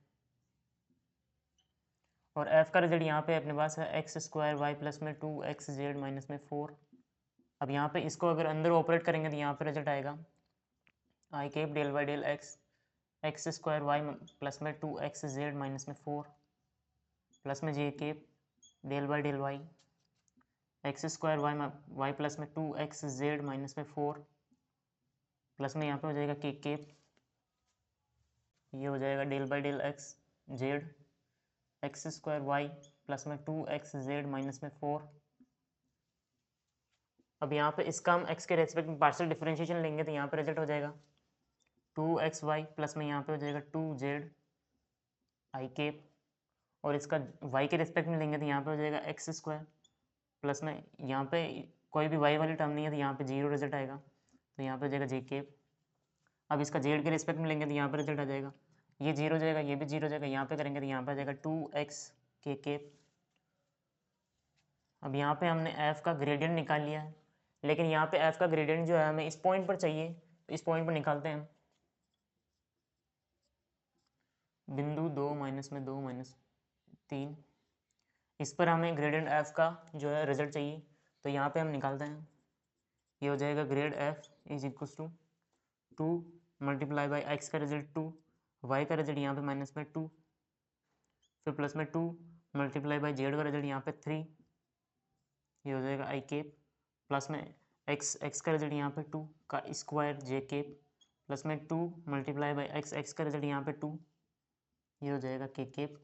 S1: और एफ का रिजल्ट यहाँ पे अपने पास है एक्स स्क्वायर वाई प्लस में 2xz माइनस में 4। अब यहाँ पे इसको अगर अंदर ऑपरेट करेंगे तो यहाँ पे रिजल्ट आएगा i cap del by del x x square y plus में 2xz माइनस में 4 प्लस में जे cap del by del y x square y plus में 2xz माइनस में 4 प्लस में यहाँ पे हो जाएगा के केप, ये हो जाएगा del by del x z x square y plus में 2xz माइनस में 4। अब यहाँ पे इसका हम x के रेस्पेक्ट में पार्शियल डिफरेंशिएशन लेंगे तो यहाँ पे रिजल्ट हो जाएगा 2xy प्लस में यहाँ पे हो जाएगा 2z आई केप, और इसका y के रेस्पेक्ट में लेंगे तो यहाँ पे हो जाएगा एक्स स्क्वायर प्लस में यहाँ पे कोई भी y वाली टर्म नहीं है तो यहाँ पे 0 रिजल्ट आएगा, तो यहाँ पे हो जाएगा जे केप। अब इसका z के रेस्पेक्ट में लेंगे तो यहाँ पे रिजल्ट आ जाएगा, ये 0 हो जाएगा, ये भी 0 हो जाएगा, यहाँ पे करेंगे तो यहाँ पे आ जाएगा 2x के केप। अब यहाँ पे हमने f का ग्रेडियंट निकाल लिया है, लेकिन यहाँ पे f का ग्रेडियंट जो है हमें इस पॉइंट पर चाहिए, तो इस पॉइंट पर निकालते हैं हम। बिंदु 2 माइनस में 2 माइनस 3, इस पर हमें ग्रेडियंट f का जो है रिजल्ट चाहिए, तो यहाँ पे हम निकालते हैं। ये हो जाएगा grad f is equal to 2 multiply by x का रिजल्ट 2, वाई का रिजल्ट यहाँ पे माइनस में 2, फिर प्लस में 2 मल्टीप्लाई बाई जेड का रिजल्ट यहाँ पे 3, ये हो जाएगा आई केप, प्लस में एक्स का रिजल्ट यहाँ पे 2 का स्क्वायर जे केप, प्लस में 2 मल्टीप्लाई बाई एक्स का रिजल्ट यहाँ पे 2, ये हो जाएगा के केप।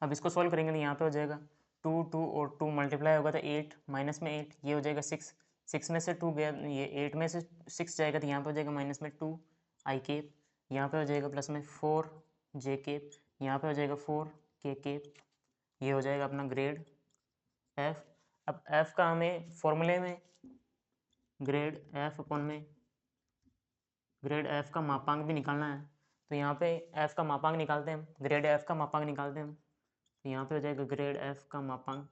S1: अब इसको सॉल्व करेंगे तो यहाँ पे हो जाएगा 2 2 और 2 मल्टीप्लाई होगा तो 8 माइनस में 8, ये हो जाएगा 6 में से 2 गया, ये 8 में से 6 जाएगा तो यहाँ पे हो जाएगा माइनस में 2 आई केप, यहाँ पे हो जाएगा प्लस में 4 जे केप, यहाँ पे हो जाएगा 4 के केप, ये हो जाएगा अपना ग्रेड एफ। अब एफ का हमें फॉर्मूले में ग्रेड एफ अपॉन में ग्रेड एफ का मापांक भी निकालना है, तो यहाँ पे एफ का मापांक निकालते हैं हम, ग्रेड एफ का मापांक निकालते हैं हम। तो यहाँ पे हो जाएगा ग्रेड एफ का मापांक,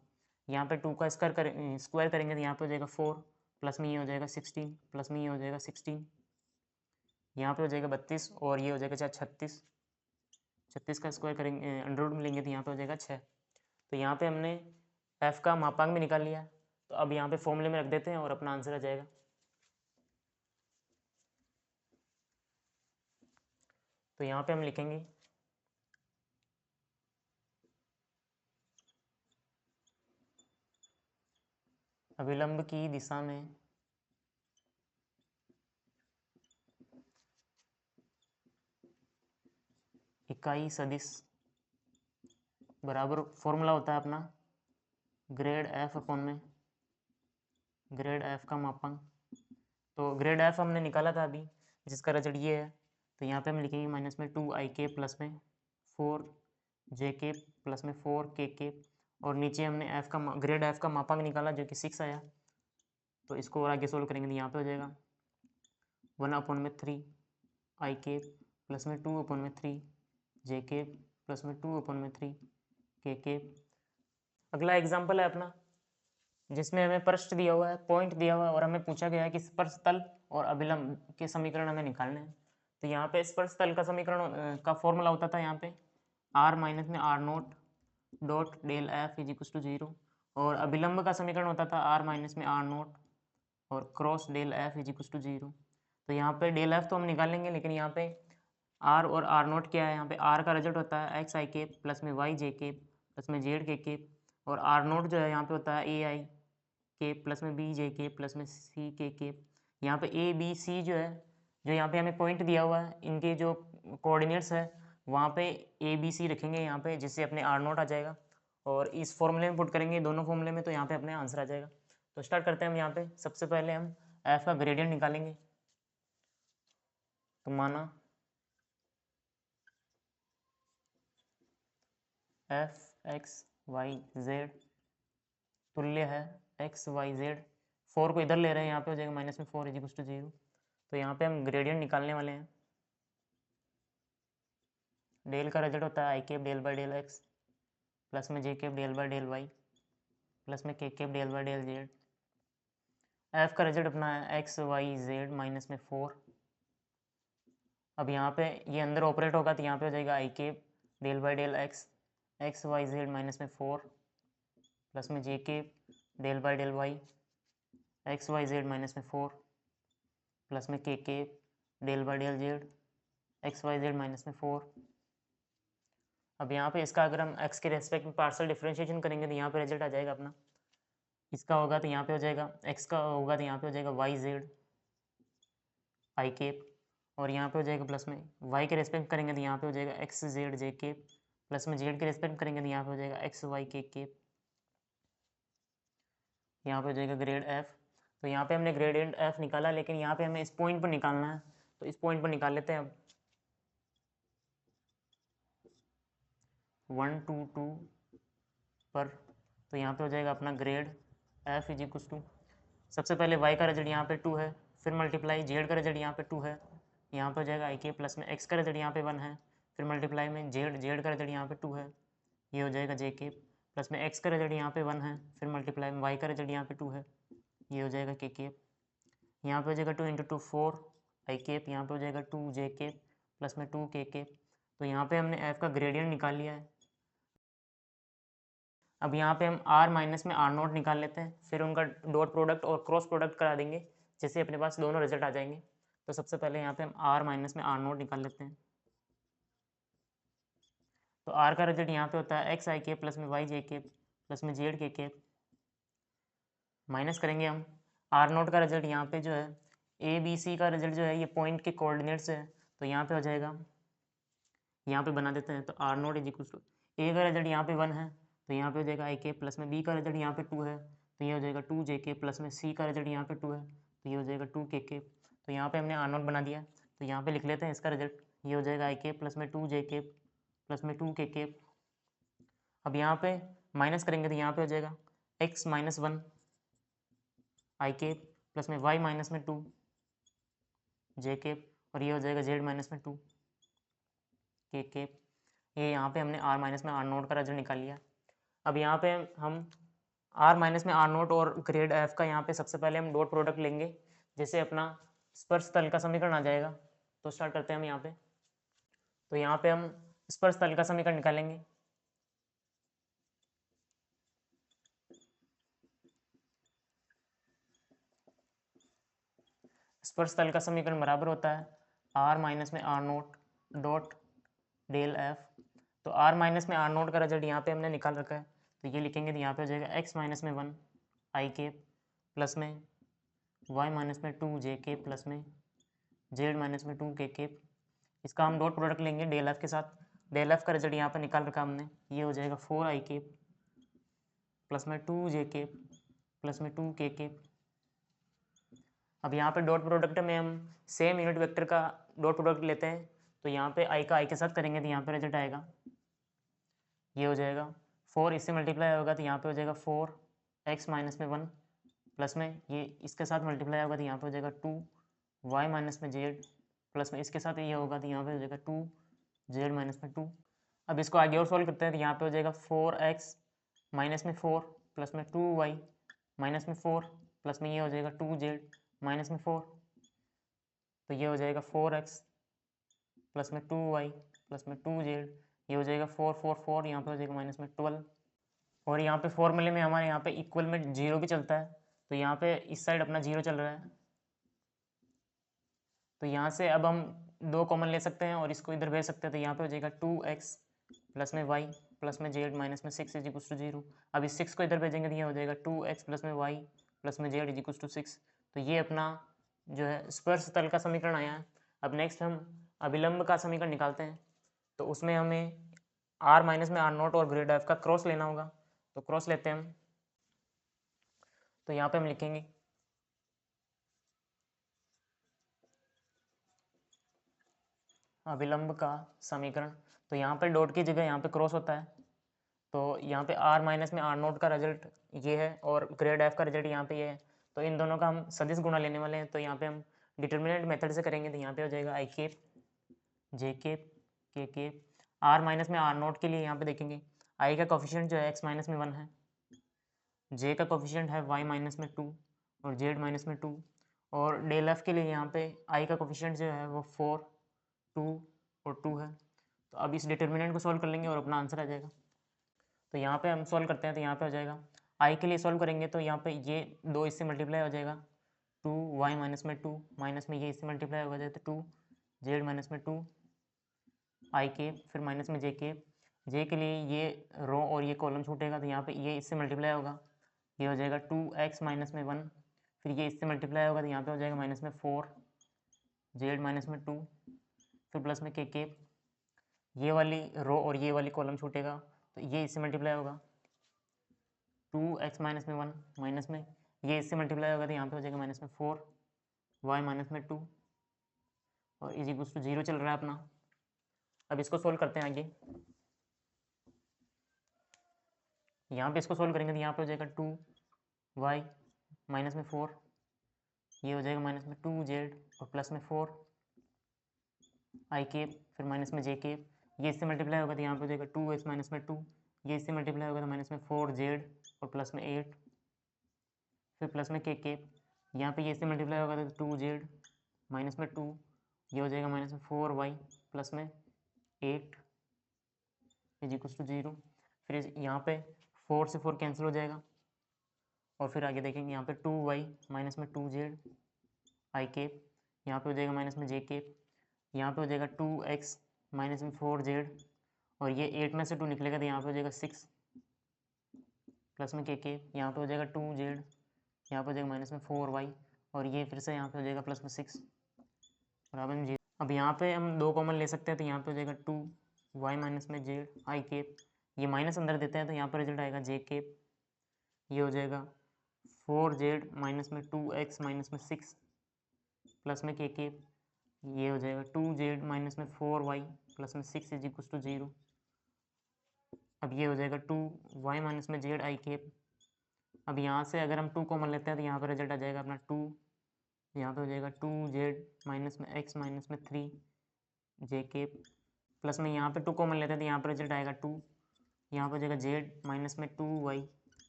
S1: यहाँ पे 2 का स्क्वायर करेंगे तो यहाँ पे हो जाएगा 4, प्लस में ये हो जाएगा 16, प्लस में ये हो जाएगा 16, यहाँ पे हो जाएगा 32, और ये हो जाएगा 36, 36 का स्क्वायर करेंगे अंडर रूट में लेंगे तो यहाँ पे हो जाएगा 6। तो यहाँ पे हमने एफ का मापांक भी निकाल लिया, तो अब यहाँ पे फॉर्मूले में रख देते हैं और अपना आंसर आ जाएगा। तो यहाँ पे हम लिखेंगे अभिलंब की दिशा में इकाई सदिश बराबर फॉर्मूला होता है अपना ग्रेड एफ अपॉन में ग्रेड एफ का मापांक। तो ग्रेड एफ हमने निकाला था अभी, जिसका रिजल्ट ये है। तो यहाँ पे हम लिखेंगे माइनस में 2ik प्लस में 4jk प्लस में 4kk, और नीचे हमने एफ का ग्रेड एफ का मापांक निकाला जो कि 6 आया। तो इसको और आगे सोल्व करेंगे तो यहाँ पे हो जाएगा 1/3 ik प्लस में 2/3 jk प्लस में 2/3 kk। अगला एग्जाम्पल है अपना जिसमें हमें पृष्ठ दिया हुआ है, पॉइंट दिया हुआ है, और हमें पूछा गया है कि स्पर्श तल और अभिलंब के समीकरण हमें निकालने हैं। तो यहाँ पे स्पर्श तल का समीकरण का फॉर्मूला होता था यहाँ पे r माइनस में r naught dot del F is equal to 0, और अभिलंब का समीकरण होता था r माइनस में r नोट और cross del F is equal to 0। तो यहाँ पे डेल एफ तो हम निकाल लेंगे, लेकिन यहाँ पे r और r नोट क्या है, यहाँ पे r का रिजल्ट होता है एक्स आई के प्लस में वाई जे के प्लस में जेड के, और r नोट जो है यहाँ पे होता है ए आई के प्लस में बी जे के प्लस में सी के। यहाँ पे ए बी सी जो है, जो यहाँ पे हमें पॉइंट दिया हुआ है, इनके जो कोऑर्डिनेट्स है वहाँ पे ए बी सी रखेंगे यहाँ पे, जिससे अपने आर नोट आ जाएगा, और इस फॉर्मूले में पुट करेंगे दोनों फॉर्मूले में, तो यहाँ पे अपने आंसर आ जाएगा। तो स्टार्ट करते हैं हम। यहाँ पे सबसे पहले हम एफ का ग्रेडियंट निकालेंगे। तो माना एफ एक्स वाई जेड तुल्य है एक्स वाई जेड, 4 को इधर ले रहे हैं, यहाँ पे हो जाएगा माइनस में 4 इज इक्वल टू 0। तो यहाँ पे हम ग्रेडियंट निकालने वाले हैं। डेल का रिजल्ट होता है i cap del by del x plus में जे cap del by del Y plus में के cap del by del z. F का रिजल्ट अपना है एक्स वाई जेड माइनस में 4। अब यहाँ पे ये अंदर ऑपरेट होगा तो यहाँ पे हो जाएगा i cap del by del x x Y z minus में 4 प्लस में जे cap del by del y x Y z minus में 4 प्लस में के cap del by del z x Y z minus में 4। अब यहाँ पे इसका अगर हम x के रेस्पेक्ट में पार्शियल डिफरेंशिएशन करेंगे तो यहाँ पे रिजल्ट आ जाएगा अपना, इसका होगा तो यहाँ पे हो जाएगा x का होगा तो यहाँ पे हो जाएगा वाई जेड आई केप, और यहाँ पे हो जाएगा प्लस में y के रेस्पेक्ट करेंगे तो यहाँ पे हो जाएगा x z j cap plus में z के रेस्पेक्ट करेंगे तो यहाँ पे हो जाएगा एक्स वाई के केप। यहाँ पे हो जाएगा ग्रेड f। तो यहाँ पे हमने ग्रेडियंट f निकाला, लेकिन यहाँ पे हमें इस पॉइंट पर निकालना है, तो इस पॉइंट पर निकाल लेते हैं अब। 1 2 2 पर, तो यहाँ पे हो जाएगा अपना grad f is equal to, सबसे पहले y का रिजल्ट यहाँ पे 2 है, फिर मल्टीप्लाई z का रिजल्ट यहाँ पे 2 है, यहाँ पे हो जाएगा आई के प्लस में x का रिजल्ट यहाँ पे 1 है, फिर मल्टीप्लाई में z का रिजल्ट यहाँ पे 2 है, ये हो जाएगा जे के प्लस में x का रिजल्ट यहाँ पे 1 है, फिर मल्टीप्लाई में y का रिजल्ट यहाँ पे 2 है, ये हो जाएगा के केप। यहाँ पे हो जाएगा 2 इंटू 2 4 आई केप, यहाँ पे हो जाएगा 2 जे केप प्लस में 2 के केप। तो यहाँ पे हमने f का ग्रेडियंट निकाल लिया है। अब यहाँ पे हम r माइनस में r नोट निकाल लेते हैं, फिर उनका डॉट प्रोडक्ट और क्रॉस प्रोडक्ट करा देंगे, जिससे अपने पास दोनों रिजल्ट आ जाएंगे। तो सबसे पहले यहाँ पे हम r माइनस में r नोट निकाल लेते हैं। तो r का रिजल्ट यहाँ पे होता है एक्स आई के प्लस में वाई जे के प्लस में जेड के माइनस करेंगे हम r नोट का रिजल्ट यहाँ पे जो है ए बी सी का रिजल्ट जो है ये पॉइंट के कोऑर्डिनेट्स है, तो यहाँ पे हो जाएगा, यहाँ पे बना देते हैं। तो r naught is equal to a का रिजल्ट यहाँ पे 1 है, तो यहाँ पे हो जाएगा आई के प्लस में बी का रिजल्ट यहाँ पे 2 है, तो ये हो जाएगा 2 जे के प्लस में सी का रिजल्ट यहाँ पे 2 है, तो ये हो जाएगा 2 के। तो यहाँ पे हमने आर नोट बना दिया, तो यहाँ पे लिख लेते हैं इसका रिजल्ट, ये हो जाएगा आई के प्लस में 2 जे के प्लस में 2 के। अब यहाँ पे माइनस करेंगे तो यहाँ पे हो जाएगा x माइनस 1 आई के प्लस में y माइनस में 2 जे के, और ये हो जाएगा z माइनस में 2 के। ये यहाँ पे हमने r माइनस में r नोट का रिजल्ट निकाल लिया। अब यहाँ पे हम r माइनस में r नोट और ग्रेड f का यहाँ पे सबसे पहले हम डॉट प्रोडक्ट लेंगे, जैसे अपना स्पर्श तल का समीकरण आ जाएगा। तो स्टार्ट करते हैं हम यहाँ पे। तो यहाँ पे हम स्पर्श तल का समीकरण निकालेंगे। स्पर्श तल का समीकरण बराबर होता है r माइनस में r naught dot del f। तो r माइनस में r नोट का रिजल्ट यहाँ पे हमने निकाल रखा है, तो ये लिखेंगे तो यहाँ पे हो जाएगा x माइनस में 1 आई के प्लस में y माइनस में 2 जे के प्लस में z माइनस में 2 के। इसका हम डॉट प्रोडक्ट लेंगे डेल f के साथ, डेल एफ का रिजल्ट यहाँ पर निकाल रखा हमने, ये हो जाएगा 4i प्लस में 2j प्लस में 2k। अब यहाँ पे डॉट प्रोडक्ट में हम सेम यूनिट वेक्टर का डॉट प्रोडक्ट लेते हैं, तो यहाँ पे i का i के साथ करेंगे तो यहाँ पे रिजल्ट आएगा, ये हो जाएगा 4 इससे मल्टीप्लाई होगा तो यहाँ पे हो जाएगा 4x माइनस में 1 प्लस में ये इसके साथ मल्टीप्लाई होगा तो यहाँ पे हो जाएगा 2y माइनस में z प्लस में इसके साथ ये होगा तो यहाँ पे हो जाएगा 2z माइनस में 2। अब इसको आगे और सॉल्व करते हैं तो यहाँ पे हो जाएगा 4x माइनस में 4 प्लस में 2y माइनस में 4 प्लस में ये हो जाएगा 2z माइनस में 4, तो ये हो जाएगा 4x प्लस में 2y प्लस में 2z, ये हो जाएगा 4 4 4, यहाँ पे हो जाएगा माइनस में 12। और यहाँ पे फॉर्मूले में हमारे यहाँ पे इक्वल में 0 भी चलता है, तो यहाँ पे इस साइड अपना 0 चल रहा है, तो यहाँ से अब हम 2 कॉमन ले सकते हैं और इसको इधर भेज सकते हैं, तो यहाँ पे हो जाएगा 2x प्लस में y प्लस में z माइनस में 6 इज इक्वल टू 0। अब इस 6 को इधर भेजेंगे तो ये हो जाएगा 2x प्लस में y प्लस में z इज इक्वल टू 6। तो ये अपना जो है स्पर्श तल का समीकरण आया है। अब नेक्स्ट हम अभिलंब का समीकरण निकालते हैं, तो उसमें हमें r माइनस में r0 और ग्रेड f का क्रॉस लेना होगा, तो क्रॉस लेते हैं हम। तो यहाँ पे हम लिखेंगे अभिलंब का समीकरण, तो यहाँ पे डॉट की जगह यहाँ पे क्रॉस होता है, तो यहाँ पे r माइनस में r0 का रिजल्ट ये है और ग्रेड f का रिजल्ट यहाँ पे ये है, तो इन दोनों का हम सदिश गुणा लेने वाले हैं। तो यहाँ पे हम डिटर्मिनेंट मेथड से करेंगे, तो यहाँ पे हो जाएगा i cap j cap k cap. r minus में r0 के लिए यहाँ पे देखेंगे i का कोफिशिएंट जो है x माइनस में 1 है, j का कोफिशिएंट है y माइनस में 2 और z माइनस में 2, और डेल एफ के लिए यहाँ पे i का कोफिशिएंट जो है वो 4 2 और 2 है। तो अब इस डिटर्मिनेंट को सॉल्व कर लेंगे और अपना आंसर आ जाएगा। तो यहाँ पे हम सॉल्व करते हैं, तो यहाँ पे हो जाएगा i के लिए सॉल्व करेंगे तो यहाँ पे ये 2 इससे मल्टीप्लाई हो जाएगा 2y माइनस में 2 माइनस में ये इससे मल्टीप्लाई हो जाएगा तो 2z माइनस में 2 i केप, फिर माइनस में j केप। j के लिए ये रो और ये कॉलम छूटेगा तो यहाँ पे ये इससे मल्टीप्लाई होगा, ये हो जाएगा 2x माइनस में 1, फिर ये इससे मल्टीप्लाई होगा तो यहाँ पे हो जाएगा माइनस में 4z माइनस में 2, फिर प्लस में k केप। ये वाली रो और ये वाली कॉलम छूटेगा तो ये इससे मल्टीप्लाई होगा 2x माइनस में 1 माइनस में ये इससे मल्टीप्लाई होगा तो यहाँ पे हो जाएगा माइनस में 4y माइनस में 2 और इज इक्वल्स टू 0 चल रहा है अपना। अब इसको सोल्व करते हैं आगे, यहाँ पे इसको सोल्व करेंगे तो यहाँ पे हो जाएगा 2y माइनस में 4, ये हो जाएगा माइनस में 2z और प्लस में 4i केप, फिर माइनस में j केप। ये इससे मल्टीप्लाई होगा तो यहाँ पे हो जाएगा 2x माइनस में 2, ये इससे मल्टीप्लाई होगा तो माइनस में 4z और प्लस में 8, फिर प्लस में k केप। यहाँ पे ये इससे मल्टीप्लाई होगा तो 2z माइनस में 2, ये हो जाएगा माइनस में 4y प्लस में 8 इज इक्वल टू 0। फिर यहाँ पे 4 से 4 कैंसिल हो जाएगा और फिर आगे देखेंगे यहाँ पे 2y माइनस में 2z i केप, यहाँ पे हो जाएगा माइनस में j केप, यहाँ पे हो जाएगा 2x माइनस में 4z और ये 8 में से 2 निकलेगा तो यहाँ पे हो जाएगा 6 प्लस में k केप, यहाँ पे हो जाएगा 2z, यहाँ पे हो जाएगा माइनस में 4y और ये फिर से यहाँ पे हो जाएगा प्लस में 6 बराबर में 0। अब यहाँ पे हम 2 कॉमन ले सकते हैं तो यहाँ पे हो जाएगा 2y माइनस में z i केप, ये माइनस अंदर देते हैं तो यहाँ पर रिजल्ट आएगा j केप, ये हो जाएगा 4z माइनस में 2x माइनस में 6 प्लस में k केप, ये हो जाएगा 2z माइनस में 4y प्लस में 6 इज इक्वल टू 0। अब ये हो जाएगा 2y माइनस में z i केप। अब यहाँ से अगर हम 2 कॉमन लेते हैं तो यहाँ पर रिजल्ट आ जाएगा अपना 2, यहाँ पे हो जाएगा 2z माइनस में x माइनस में 3j केप, प्लस में यहाँ पे 2 कॉमन लेते हैं तो यहाँ पर रिजल्ट आएगा 2, यहाँ पर हो जाएगा z माइनस में 2y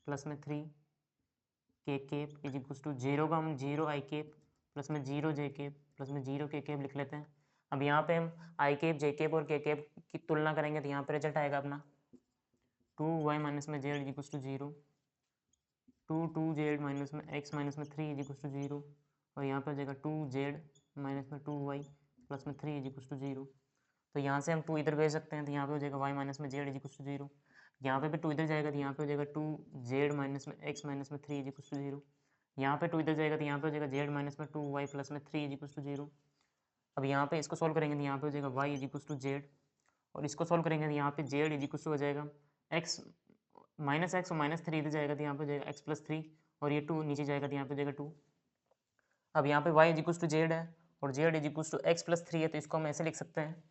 S1: प्लस में 3k cap is equal to 0 का हम 0 i केप प्लस में 0j केप प्लस में 0k केप लिख लेते हैं। अब यहाँ पे हम i केप j केप और k केप की तुलना करेंगे तो यहाँ पे रिजल्ट आएगा अपना 2y माइनस में z is equal to 0, 2z minus में x माइनस में 3 इज इक्वल टू 0 और यहाँ पे हो जाएगा 2z माइनस में 2y प्लस में 3 इज इक्वल टू 0। तो यहाँ से हम 2 इधर भेज सकते हैं तो यहाँ पे हो जाएगा y माइनस में z इज इक्वल टू 0, यहाँ पे भी 2 इधर जाएगा तो यहाँ पे हो जाएगा 2z माइनस में x माइनस में 3 इज इक्वल टू 0, यहाँ पे 2 इधर जाएगा तो यहाँ पे हो जाएगा z माइनस में 2y प्लस में 3 इज इक्वल टू 0। अब यहाँ पे इसको सोल्व करेंगे तो यहाँ पे हो जाएगा y is equal to z और इसको सॉल्व करेंगे तो यहाँ पे जेड इज इक्वल टू हो जाएगा एक्स माइनस एक्स और माइनस 3 इधर जाएगा तो यहाँ पे हो जाएगा एक्स प्लस 3 और ये 2 नीचे जाएगा तो यहाँ पे हो जाएगा 2। अब यहाँ पे y is equal to z है और z is equal to x plus 3 है, तो इसको हम ऐसे लिख सकते हैं,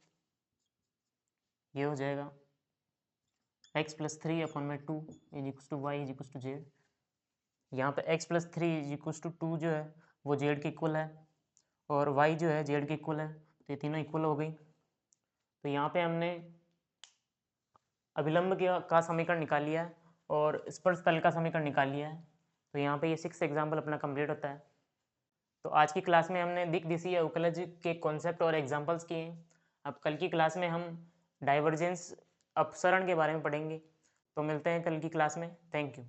S1: ये हो जाएगा एक्स प्लस 3 अपन में 2 is equal to y is equal to z. यहाँ पे x plus 3 is equal to 2 जो है वो जेड के इक्वल है और y जो है जेड के इक्वल है, तो ये तीनों इक्वल हो गई। तो यहाँ पे हमने अभिलंब का समीकरण निकाल लिया है और स्पर्श तल का समीकरण निकाल लिया है। तो यहाँ पे ये 6 एग्जाम्पल अपना कंप्लीट होता है। तो आज की क्लास में हमने दिक् दिशी अवकलज के कॉन्सेप्ट और एग्जाम्पल्स किए। अब कल की क्लास में हम डाइवर्जेंस अपसरण के बारे में पढ़ेंगे। तो मिलते हैं कल की क्लास में। Thank you.